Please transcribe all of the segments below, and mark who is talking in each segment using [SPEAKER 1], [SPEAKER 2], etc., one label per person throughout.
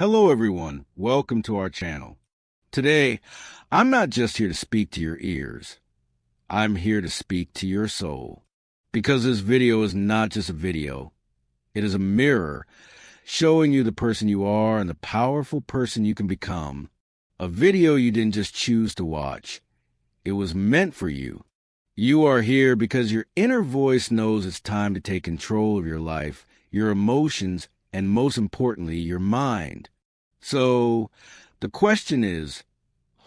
[SPEAKER 1] Hello everyone, welcome to our channel. Today, I'm not just here to speak to your ears. I'm here to speak to your soul. Because this video is not just a video. It is a mirror showing you the person you are and the powerful person you can become. A video you didn't just choose to watch. It was meant for you. You are here because your inner voice knows it's time to take control of your life, your emotions, and most importantly, your mind. So, the question is,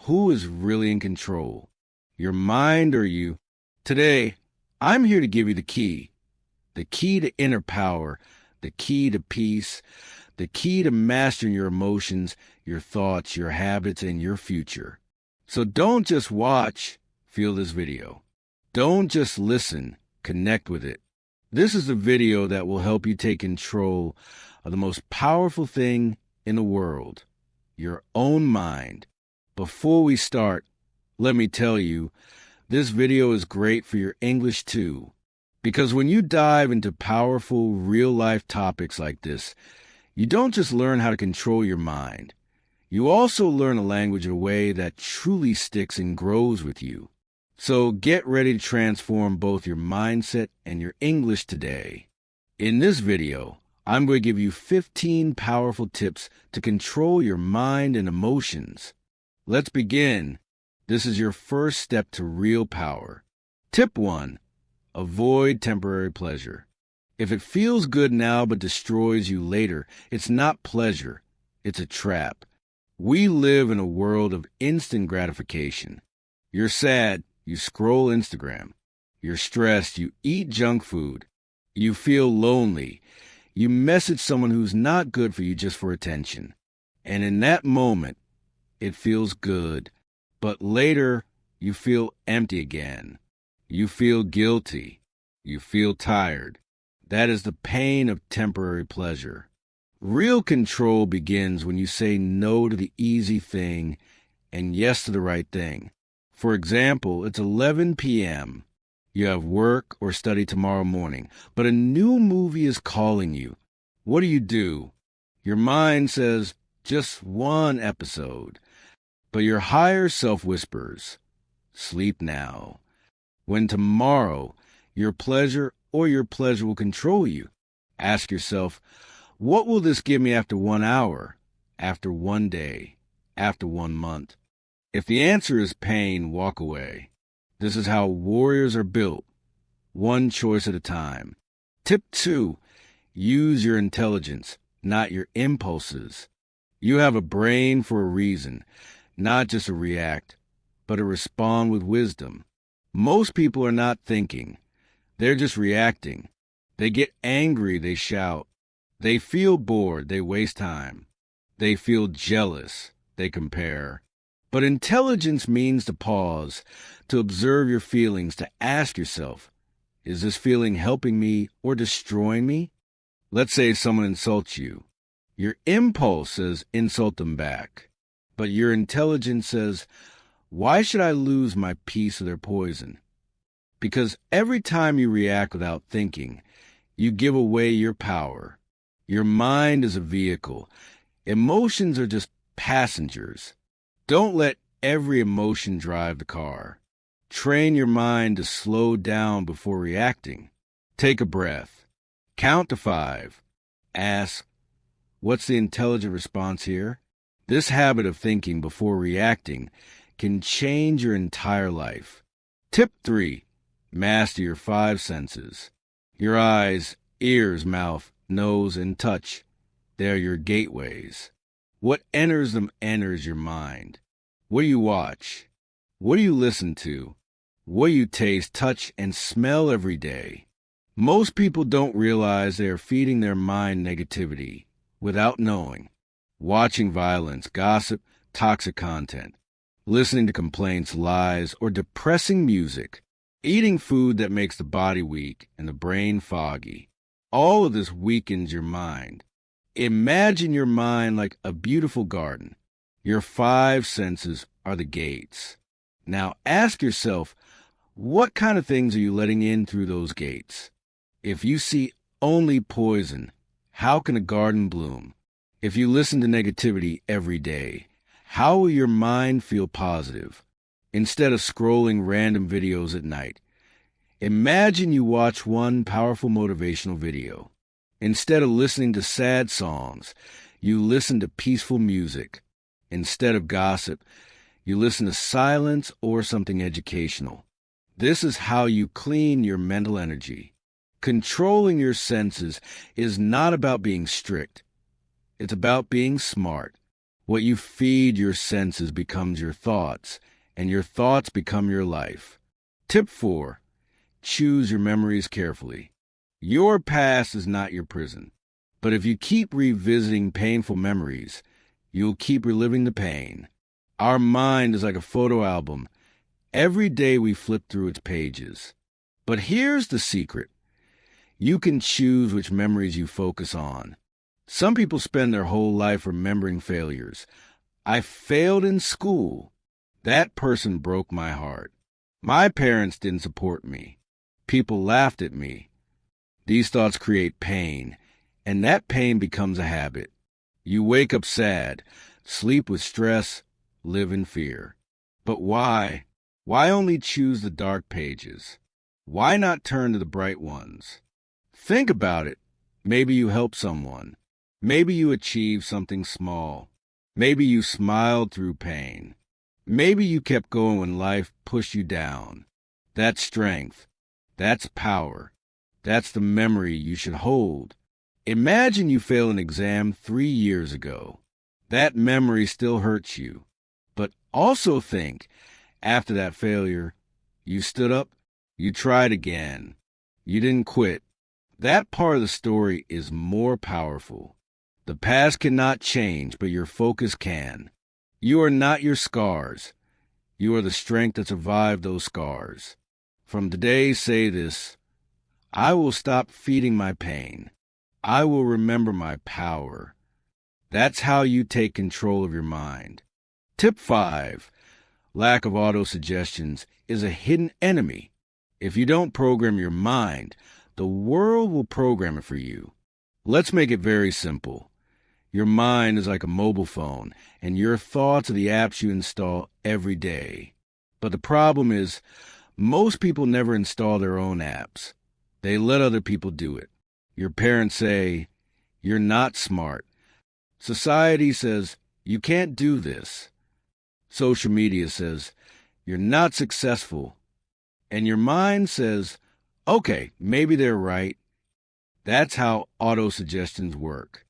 [SPEAKER 1] who is really in control? Your mind or you? Today, I'm here to give you the key to inner power, the key to peace, the key to mastering your emotions, your thoughts, your habits, and your future. So don't just watch, feel this video. Don't just listen, connect with it. This is a video that will help you take control of the most powerful thing in the world, your own mind. Before we start, let me tell you, this video is great for your English too. Because when you dive into powerful, real-life topics like this, you don't just learn how to control your mind. You also learn a language in a way that truly sticks and grows with you. So get ready to transform both your mindset and your English today. In this video, I'm going to give you 15 powerful tips to control your mind and emotions. Let's begin. This is your first step to real power. Tip 1. Avoid temporary pleasure. If it feels good now but destroys you later, it's not pleasure. It's a trap. We live in a world of instant gratification. You're sad, you scroll Instagram. You're stressed, you eat junk food. You feel lonely. You message someone who's not good for you just for attention. And in that moment, it feels good. But later, you feel empty again. You feel guilty. You feel tired. That is the pain of temporary pleasure. Real control begins when you say no to the easy thing and yes to the right thing. For example, it's 11 p.m. You have work or study tomorrow morning, but a new movie is calling you. What do? Your mind says, just one episode. But your higher self whispers, sleep now. When tomorrow, your pleasure will control you. Ask yourself, what will this give me after 1 hour, after 1 day, after 1 month? If the answer is pain, walk away. This is how warriors are built, one choice at a time. Tip 2, use your intelligence, not your impulses. You have a brain for a reason, not just to react, but to respond with wisdom. Most people are not thinking. They're just reacting. They get angry, they shout. They feel bored, they waste time. They feel jealous, they compare. But intelligence means to pause, to observe your feelings, to ask yourself, is this feeling helping me or destroying me? Let's say someone insults you. Your impulse says insult them back. But your intelligence says, why should I lose my peace of their poison? Because every time you react without thinking, you give away your power. Your mind is a vehicle. Emotions are just passengers. Don't let every emotion drive the car. Train your mind to slow down before reacting. Take a breath. Count to 5. Ask, what's the intelligent response here? This habit of thinking before reacting can change your entire life. Tip 3. Master your 5 senses. Your eyes, ears, mouth, nose, and touch. They're your gateways. What enters them enters your mind. What do you watch? What do you listen to? What do you taste, touch, and smell every day? Most people don't realize they are feeding their mind negativity without knowing. Watching violence, gossip, toxic content. Listening to complaints, lies, or depressing music. Eating food that makes the body weak and the brain foggy. All of this weakens your mind. Imagine your mind like a beautiful garden. Your 5 senses are the gates. Now ask yourself, what kind of things are you letting in through those gates? If you see only poison, how can a garden bloom? If you listen to negativity every day, how will your mind feel positive? Instead of scrolling random videos at night, imagine you watch one powerful motivational video. Instead of listening to sad songs, you listen to peaceful music. Instead of gossip, you listen to silence or something educational. This is how you clean your mental energy. Controlling your senses is not about being strict. It's about being smart. What you feed your senses becomes your thoughts, and your thoughts become your life. Tip 4. Choose your memories carefully. Your past is not your prison. But if you keep revisiting painful memories, you'll keep reliving the pain. Our mind is like a photo album. Every day we flip through its pages. But here's the secret. You can choose which memories you focus on. Some people spend their whole life remembering failures. I failed in school. That person broke my heart. My parents didn't support me. People laughed at me. These thoughts create pain, and that pain becomes a habit. You wake up sad, sleep with stress, live in fear. But why? Why only choose the dark pages? Why not turn to the bright ones? Think about it. Maybe you helped someone. Maybe you achieved something small. Maybe you smiled through pain. Maybe you kept going when life pushed you down. That's strength. That's power. That's the memory you should hold. Imagine you failed an exam 3 years ago. That memory still hurts you. But also think, after that failure, you stood up, you tried again, you didn't quit. That part of the story is more powerful. The past cannot change, but your focus can. You are not your scars. You are the strength that survived those scars. From today, say this: I will stop feeding my pain. I will remember my power. That's how you take control of your mind. Tip 5. Lack of auto-suggestions is a hidden enemy. If you don't program your mind, the world will program it for you. Let's make it very simple. Your mind is like a mobile phone, and your thoughts are the apps you install every day. But the problem is, most people never install their own apps. They let other people do it. Your parents say, "You're not smart." Society says, "You can't do this." Social media says, "You're not successful." And your mind says, "Okay, maybe they're right." That's how auto-suggestions work.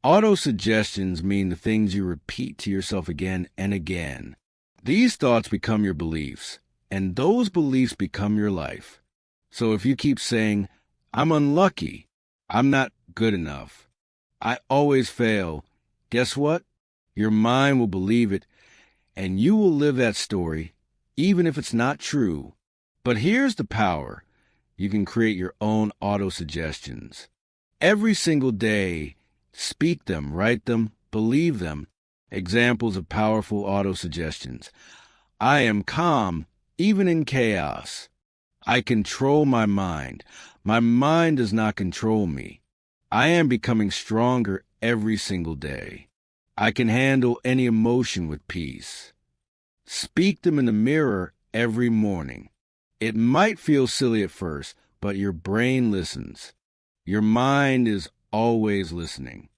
[SPEAKER 1] Auto-suggestions mean the things you repeat to yourself again and again. These thoughts become your beliefs, and those beliefs become your life. So if you keep saying, "I'm unlucky," "I'm not good enough," "I always fail," guess what? Your mind will believe it, and you will live that story, even if it's not true. But here's the power. You can create your own auto-suggestions. Every single day, speak them, write them, believe them. Examples of powerful auto-suggestions. I am calm, even in chaos. I control my mind. My mind does not control me. I am becoming stronger every single day. I can handle any emotion with peace. Speak them in the mirror every morning. It might feel silly at first, but your brain listens. Your mind is always listening.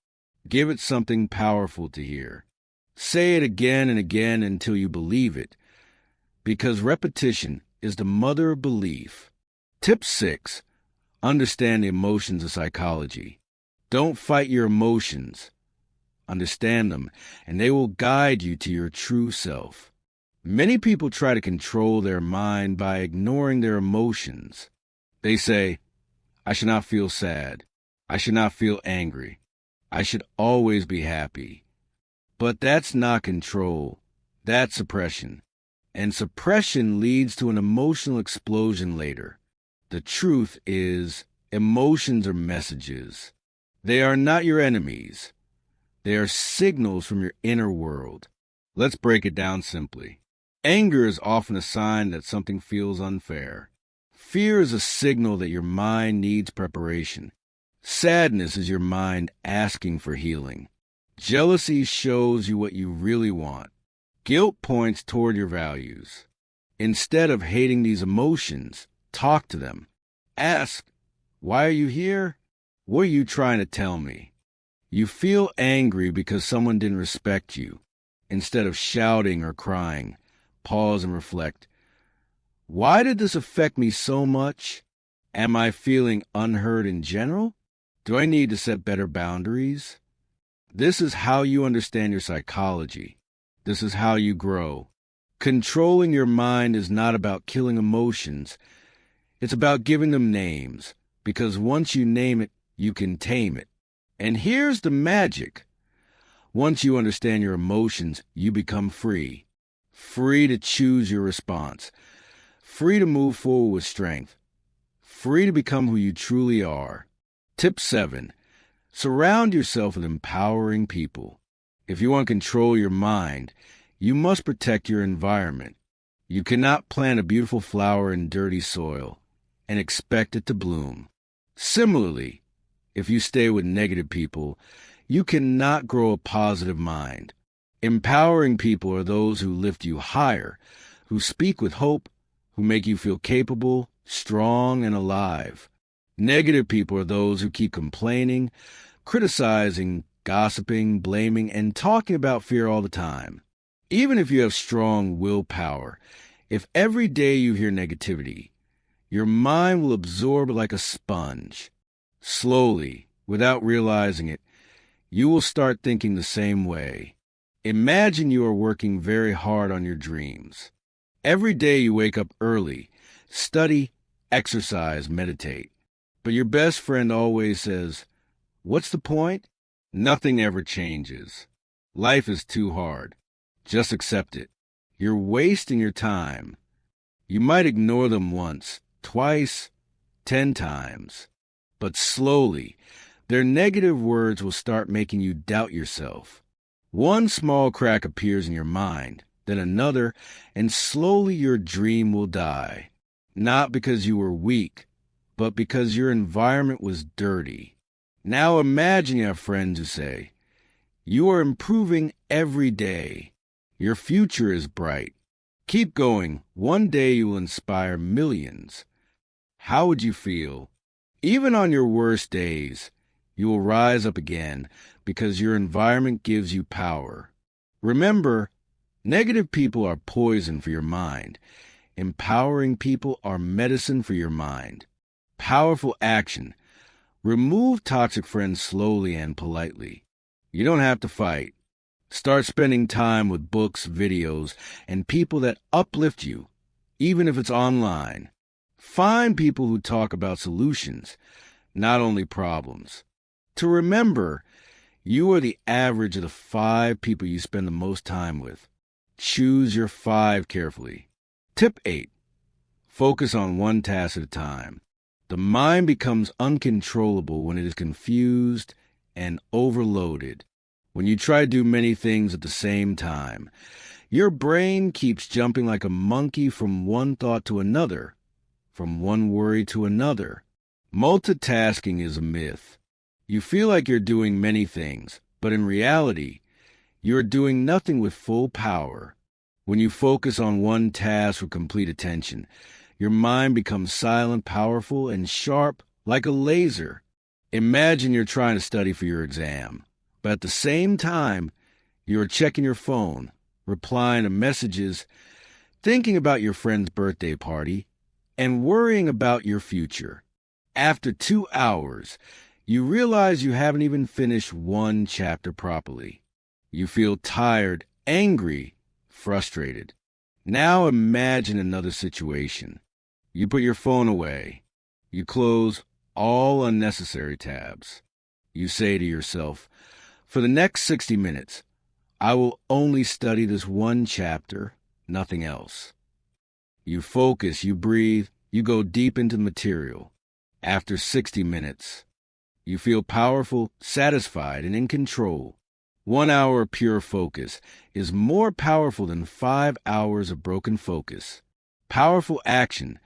[SPEAKER 1] Give it something powerful to hear. Say it again and again until you believe it, because repetition is the mother of belief. Tip 6. Understand the emotions of psychology. Don't fight your emotions. Understand them, and they will guide you to your true self. Many people try to control their mind by ignoring their emotions. They say, "I should not feel sad. I should not feel angry. I should always be happy." But that's not control. That's suppression. And suppression leads to an emotional explosion later. The truth is, emotions are messages. They are not your enemies. They are signals from your inner world. Let's break it down simply. Anger is often a sign that something feels unfair. Fear is a signal that your mind needs preparation. Sadness is your mind asking for healing. Jealousy shows you what you really want. Guilt points toward your values. Instead of hating these emotions, talk to them. Ask, why are you here? What are you trying to tell me? You feel angry because someone didn't respect you. Instead of shouting or crying, pause and reflect. Why did this affect me so much? Am I feeling unheard in general? Do I need to set better boundaries? This is how you understand your psychology. This is how you grow. Controlling your mind is not about killing emotions. It's about giving them names, because once you name it, you can tame it. And here's the magic. Once you understand your emotions, you become free. Free to choose your response. Free to move forward with strength. Free to become who you truly are. Tip 7. Surround yourself with empowering people. If you want to control your mind, you must protect your environment. You cannot plant a beautiful flower in dirty soil and expect it to bloom. Similarly, if you stay with negative people, you cannot grow a positive mind. Empowering people are those who lift you higher, who speak with hope, who make you feel capable, strong, and alive. Negative people are those who keep complaining, criticizing, gossiping, blaming, and talking about fear all the time. Even if you have strong willpower, if every day you hear negativity, your mind will absorb it like a sponge. Slowly, without realizing it, you will start thinking the same way. Imagine you are working very hard on your dreams. Every day you wake up early, study, exercise, meditate. But your best friend always says, "What's the point?" Nothing ever changes. Life is too hard. Just accept it. You're wasting your time. You might ignore them once, twice, 10 times. But slowly, their negative words will start making you doubt yourself. One small crack appears in your mind, then another, and slowly your dream will die. Not because you were weak, but because your environment was dirty. Now imagine you have friends who say, "You are improving every day. Your future is bright. Keep going. One day you will inspire millions." How would you feel? Even on your worst days, you will rise up again because your environment gives you power. Remember, negative people are poison for your mind. Empowering people are medicine for your mind. Powerful action. Remove toxic friends slowly and politely. You don't have to fight. Start spending time with books, videos, and people that uplift you, even if it's online. Find people who talk about solutions, not only problems. To remember, you are the average of the 5 people you spend the most time with. Choose your 5 carefully. Tip 8. Focus on one task at a time. The mind becomes uncontrollable when it is confused and overloaded. When you try to do many things at the same time, your brain keeps jumping like a monkey from one thought to another, from one worry to another. Multitasking is a myth. You feel like you're doing many things, but in reality, you're doing nothing with full power. When you focus on one task with complete attention, your mind becomes silent, powerful, and sharp like a laser. Imagine you're trying to study for your exam, but at the same time, you're checking your phone, replying to messages, thinking about your friend's birthday party, and worrying about your future. After 2 hours, you realize you haven't even finished one chapter properly. You feel tired, angry, frustrated. Now imagine another situation. You put your phone away. You close all unnecessary tabs. You say to yourself, "For the next 60 minutes, I will only study this one chapter, nothing else." You focus, you breathe, you go deep into the material. After 60 minutes, you feel powerful, satisfied, and in control. 1 hour of pure focus is more powerful than 5 hours of broken focus. Powerful action.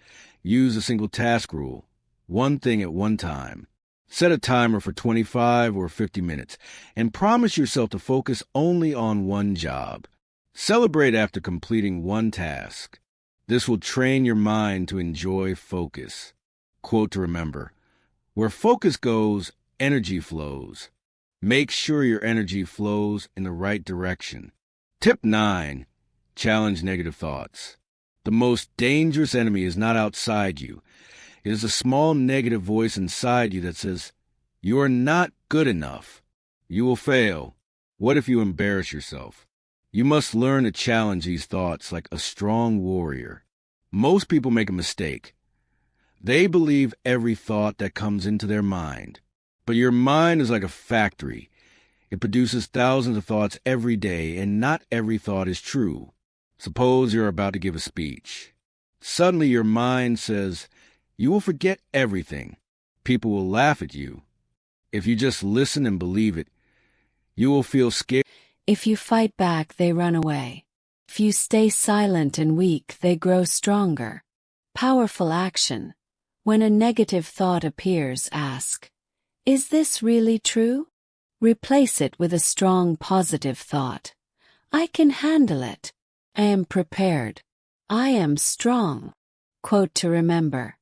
[SPEAKER 1] Use a single task rule. One thing at one time. Set a timer for 25 or 50 minutes and promise yourself to focus only on one job. Celebrate after completing one task. This will train your mind to enjoy focus. Quote to remember: where focus goes, energy flows. Make sure your energy flows in the right direction. Tip 9. Challenge negative thoughts. The most dangerous enemy is not outside you. It is a small negative voice inside you that says, "You are not good enough. You will fail. What if you embarrass yourself?" You must learn to challenge these thoughts like a strong warrior. Most people make a mistake. They believe every thought that comes into their mind. But your mind is like a factory. It produces thousands of thoughts every day, and not every thought is true. Suppose you're about to give a speech. Suddenly your mind says, "You will forget everything. People will laugh at you." If you just listen and believe it, you will feel scared.
[SPEAKER 2] If you fight back, they run away. If you stay silent and weak, they grow stronger. Powerful action. When a negative thought appears, ask, "Is this really true?" Replace it with a strong positive thought. "I can handle it. I am prepared. I am strong." Quote to remember: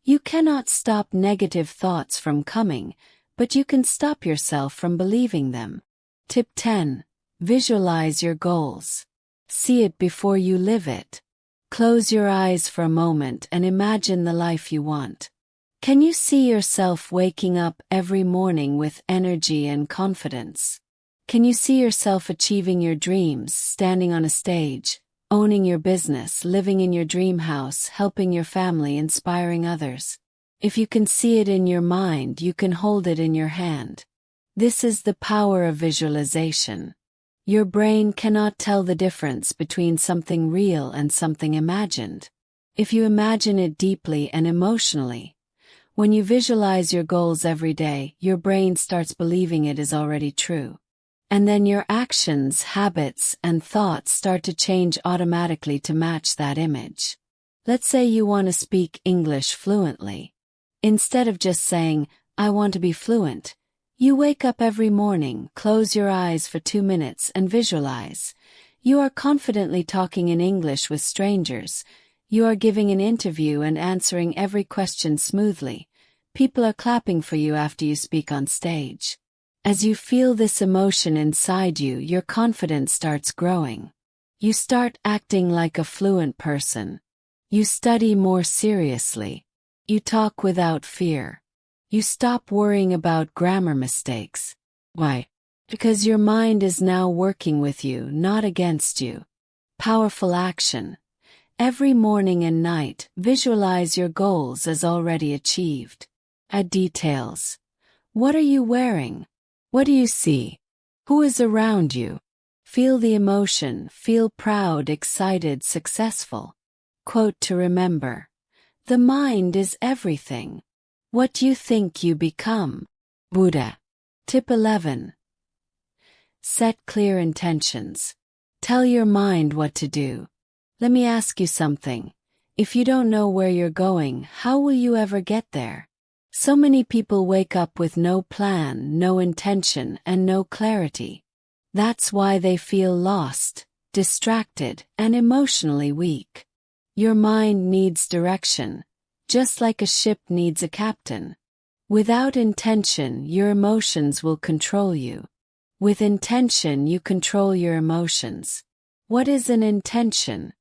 [SPEAKER 2] you cannot stop negative thoughts from coming, but you can stop yourself from believing them. Tip 10. Visualize your goals. See it before you live it. Close your eyes for a moment and imagine the life you want. Can you see yourself waking up every morning with energy and confidence? Can you see yourself achieving your dreams, standing on a stage, owning your business, living in your dream house, helping your family, inspiring others? If you can see it in your mind, you can hold it in your hand. This is the power of visualization. Your brain cannot tell the difference between something real and something imagined. If you imagine it deeply and emotionally, when you visualize your goals every day, your brain starts believing it is already true. And then your actions, habits, and thoughts start to change automatically to match that image. Let's say you want to speak English fluently. Instead of just saying, "I want to be fluent," you wake up every morning, close your eyes for 2 minutes and visualize. You are confidently talking in English with strangers. You are giving an interview and answering every question smoothly. People are clapping for you after you speak on stage. As you feel this emotion inside you, your confidence starts growing. You start acting like a fluent person. You study more seriously. You talk without fear. You stop worrying about grammar mistakes. Why? Because your mind is now working with you, not against you. Powerful action. Every morning and night, visualize your goals as already achieved. Add details. What are you wearing? What do you see? Who is around you? Feel the emotion, feel proud, excited, successful. Quote to remember: the mind is everything. What you think you become. Buddha. Tip 11. Set clear intentions. Tell your mind what to do. Let me ask you something. If you don't know where you're going, how will you ever get there? So many people wake up with no plan, no intention, and no clarity. That's why they feel lost, distracted, and emotionally weak. Your mind needs direction, just like a ship needs a captain. Without intention, your emotions will control you. With intention, you control your emotions. What is an intention?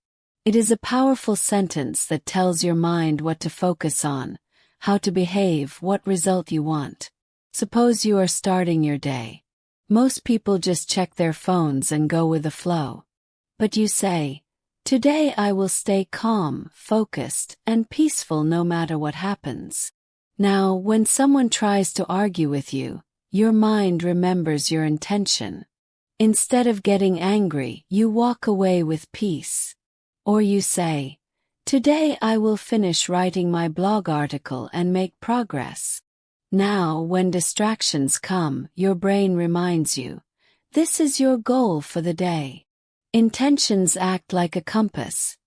[SPEAKER 2] It is a powerful sentence that tells your mind what to focus on, how to behave, what result you want. Suppose you are starting your day. Most people just check their phones and go with the flow. But you say, "Today I will stay calm, focused, and peaceful no matter what happens." Now, when someone tries to argue with you, your mind remembers your intention. Instead of getting angry, you walk away with peace. Or you say, "Today I will finish writing my blog article and make progress." Now, when distractions come, your brain reminds you, this is your goal for the day. Intentions act like a compass.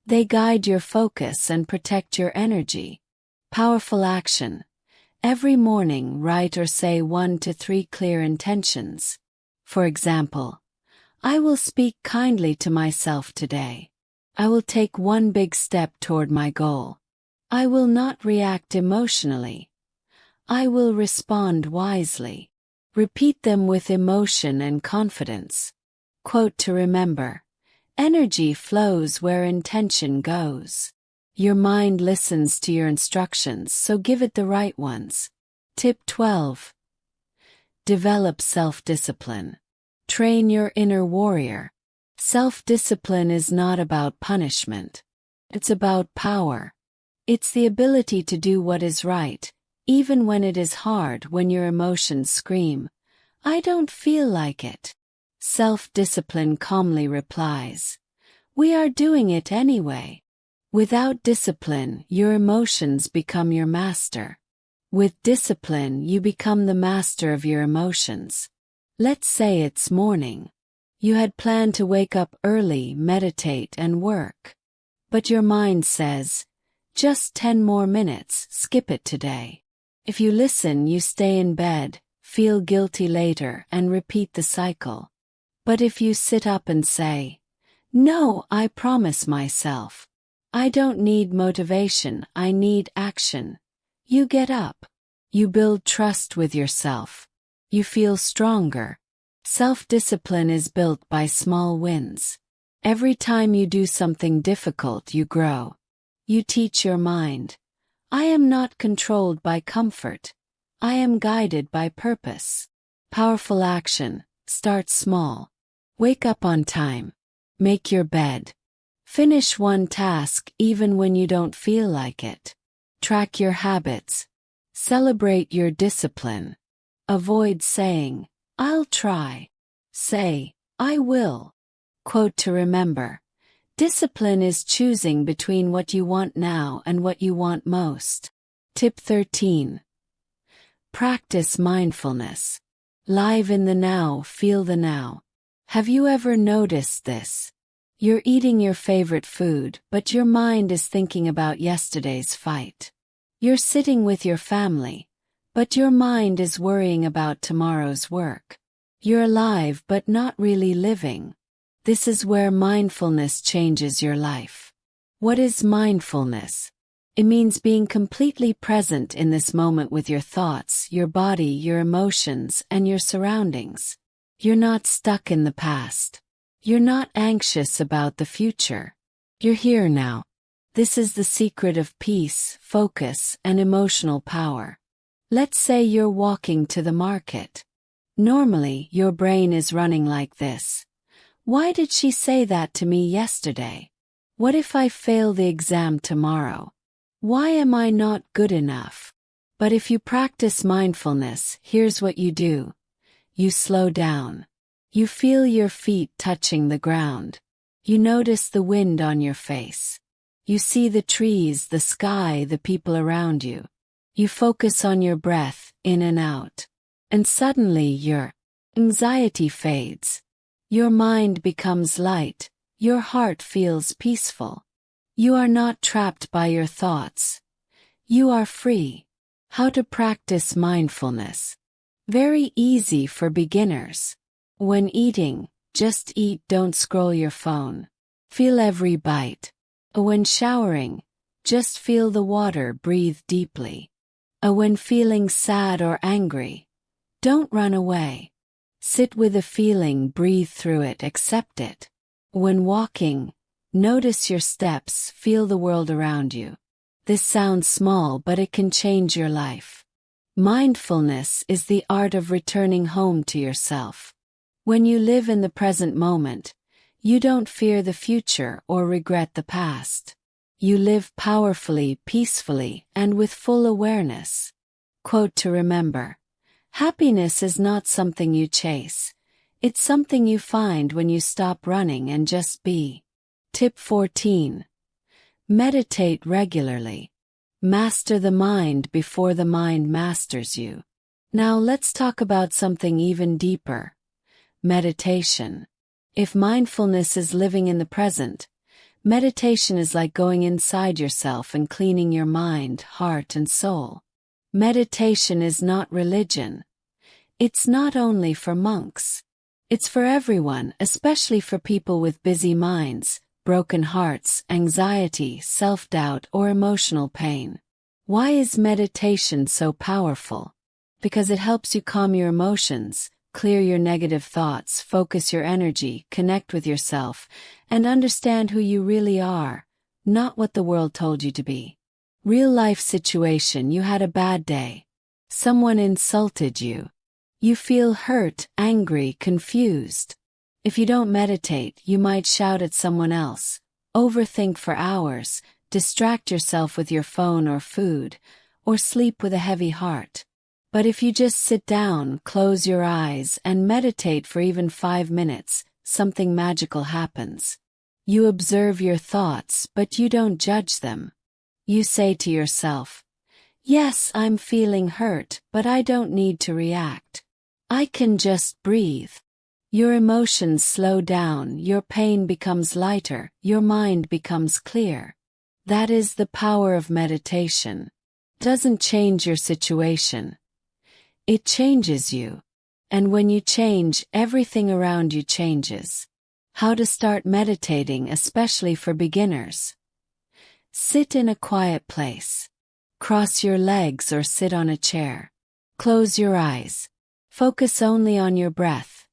[SPEAKER 2] They guide your focus and protect your energy. Powerful action. Every morning, write or say 1 to 3 clear intentions. For example, I will speak kindly to myself today. I will take one big step toward my goal. I will not react emotionally. I will respond wisely. Repeat them with emotion and confidence. Quote to remember: energy flows where intention goes. Your mind listens to your instructions, so give it the right ones. Tip 12. Develop self-discipline. Train your inner warrior. Self-discipline is not about punishment. It's about power. It's the ability to do what is right, even when it is hard, when your emotions scream, "I don't feel like it." Self-discipline calmly replies, "We are doing it anyway." Without discipline, your emotions become your master. With discipline, you become the master of your emotions. Let's say it's morning. You had planned to wake up early, meditate, and work. But your mind says, "Just 10 more minutes, skip it today." If you listen, you stay in bed, feel guilty later, and repeat the cycle. But if you sit up and say, "No, I promise myself. I don't need motivation, I need action," you get up. You build trust with yourself. You feel stronger. Self-discipline is built by small wins. Every time you do something difficult, you grow. You teach your mind, "I am not controlled by comfort. I am guided by purpose." Powerful action. Start small. Wake up on time. Make your bed. Finish one task even when you don't feel like it. Track your habits. Celebrate your discipline. Avoid saying, "I'll try." Say, "I will." Quote to remember: discipline is choosing between what you want now and what you want most. Tip 13. Practice mindfulness. Live in the now, feel the now. Have you ever noticed this? You're eating your favorite food, but your mind is thinking about yesterday's fight. You're sitting with your family, but your mind is worrying about tomorrow's work. You're alive but not really living. This is where mindfulness changes your life. What is mindfulness? It means being completely present in this moment with your thoughts, your body, your emotions, and your surroundings. You're not stuck in the past. You're not anxious about the future. You're here now. This is the secret of peace, focus, and emotional power. Let's say you're walking to the market. Normally, your brain is running like this. Why did she say that to me yesterday? What if I fail the exam tomorrow? Why am I not good enough? But if you practice mindfulness, here's what you do. You slow down. You feel your feet touching the ground. You notice the wind on your face. You see the trees, the sky, the people around you. You focus on your breath, in and out. And suddenly your anxiety fades. Your mind becomes light. Your heart feels peaceful. You are not trapped by your thoughts. You are free. How to practice mindfulness? Very easy for beginners. When eating, just eat, don't scroll your phone. Feel every bite. When showering, just feel the water, breathe deeply. When feeling sad or angry, don't run away. Sit with the feeling, breathe through it, accept it. When walking, notice your steps, feel the world around you. This sounds small, but it can change your life. Mindfulness is the art of returning home to yourself. When you live in the present moment, you don't fear the future or regret the past. You live powerfully, peacefully, and with full awareness. Quote to remember: happiness is not something you chase. It's something you find when you stop running and just be. Tip 14. Meditate regularly. Master the mind before the mind masters you. Now let's talk about something even deeper. Meditation. If mindfulness is living in the present, meditation is like going inside yourself and cleaning your mind, heart, and soul. Meditation is not religion. It's not only for monks. It's for everyone, especially for people with busy minds, broken hearts, anxiety, self-doubt, or emotional pain. Why is meditation so powerful? Because it helps you calm your emotions, clear your negative thoughts, focus your energy, connect with yourself, and understand who you really are, not what the world told you to be. Real life situation: you had a bad day. Someone insulted you. You feel hurt, angry, confused. If you don't meditate, you might shout at someone else, overthink for hours, distract yourself with your phone or food, or sleep with a heavy heart. But if you just sit down, close your eyes, and meditate for even 5 minutes, something magical happens. You observe your thoughts, but you don't judge them. You say to yourself, "Yes, I'm feeling hurt, but I don't need to react. I can just breathe." Your emotions slow down, your pain becomes lighter, your mind becomes clear. That is the power of meditation. It doesn't change your situation. It changes you. And when you change, everything around you changes. How to start meditating, especially for beginners. Sit in a quiet place. Cross your legs or sit on a chair. Close your eyes. Focus only on your breath.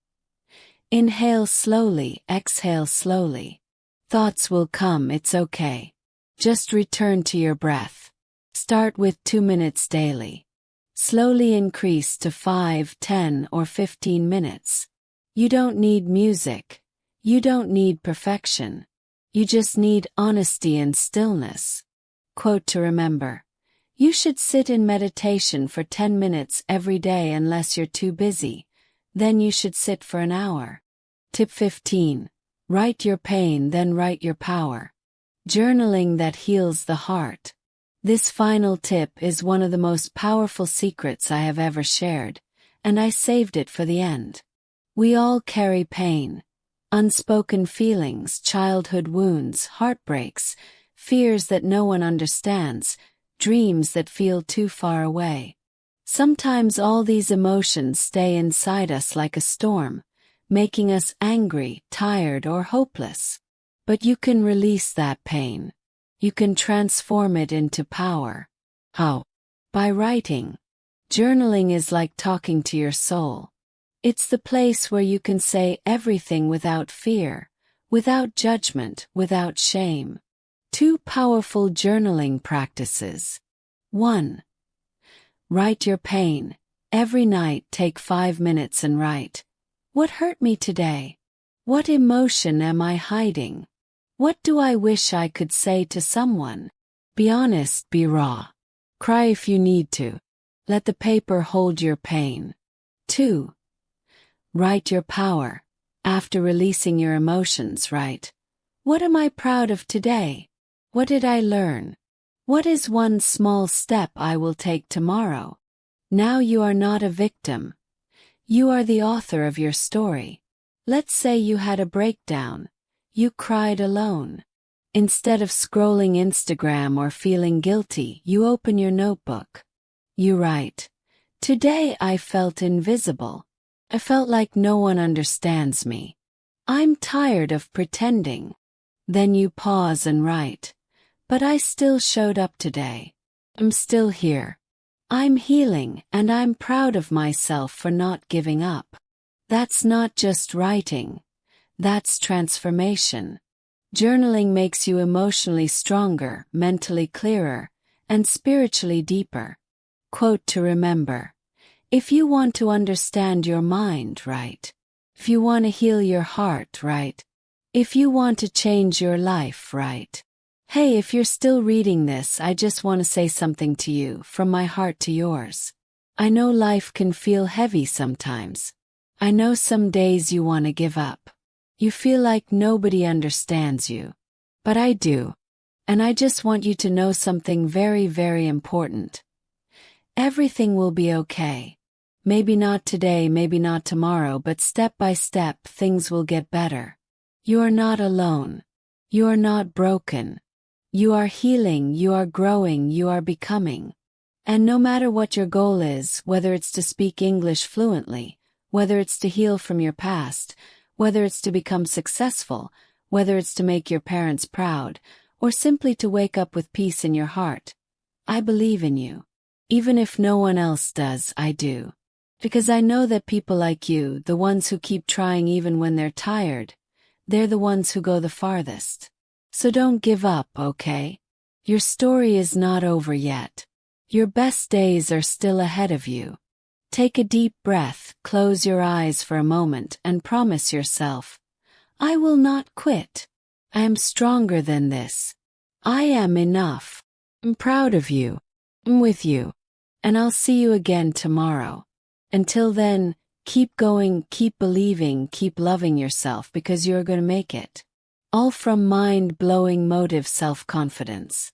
[SPEAKER 2] Inhale slowly, exhale slowly. Thoughts will come, it's okay. Just return to your breath. Start with 2 minutes daily. Slowly increase to 5, 10, or 15 minutes. You don't need music. You don't need perfection. You just need honesty and stillness. Quote to remember: you should sit in meditation for 10 minutes every day unless you're too busy. Then you should sit for an hour. Tip 15. Write your pain, then write your power. Journaling that heals the heart. This final tip is one of the most powerful secrets I have ever shared, and I saved it for the end. We all carry pain. Unspoken feelings, childhood wounds, heartbreaks, fears that no one understands, dreams that feel too far away. Sometimes all these emotions stay inside us like a storm, making us angry, tired, or hopeless. But you can release that pain. You can transform it into power. How? By writing. Journaling is like talking to your soul. It's the place where you can say everything without fear, without judgment, without shame. 2 powerful journaling practices. 1. Write your pain. Every night take 5 minutes and write: what hurt me today? What emotion am I hiding? What do I wish I could say to someone? Be honest, be raw. Cry if you need to. Let the paper hold your pain. 2. Write your power. After releasing your emotions, write: what am I proud of today? What did I learn? What is one small step I will take tomorrow? Now you are not a victim. You are the author of your story. Let's say you had a breakdown. You cried alone. Instead of scrolling Instagram or feeling guilty, you open your notebook. You write: today I felt invisible. I felt like no one understands me. I'm tired of pretending. Then you pause and write: but I still showed up today. I'm still here. I'm healing, and I'm proud of myself for not giving up. That's not just writing. That's transformation. Journaling makes you emotionally stronger, mentally clearer, and spiritually deeper. Quote to remember: if you want to understand your mind, write. If you want to heal your heart, write. If you want to change your life, write. Hey, if you're still reading this, I just want to say something to you, from my heart to yours. I know life can feel heavy sometimes. I know some days you want to give up. You feel like nobody understands you. But I do. And I just want you to know something very, very important. Everything will be okay. Maybe not today, maybe not tomorrow, but step by step things will get better. You are not alone. You are not broken. You are healing, you are growing, you are becoming. And no matter what your goal is, whether it's to speak English fluently, whether it's to heal from your past, whether it's to become successful, whether it's to make your parents proud, or simply to wake up with peace in your heart, I believe in you. Even if no one else does, I do. Because I know that people like you, the ones who keep trying even when they're tired, they're the ones who go the farthest. So don't give up, okay? Your story is not over yet. Your best days are still ahead of you. Take a deep breath, close your eyes for a moment, and promise yourself, I will not quit. I am stronger than this. I am enough. I'm proud of you. I'm with you. And I'll see you again tomorrow. Until then, keep going, keep believing, keep loving yourself because you're going to make it. All from mind-blowing motive self-confidence.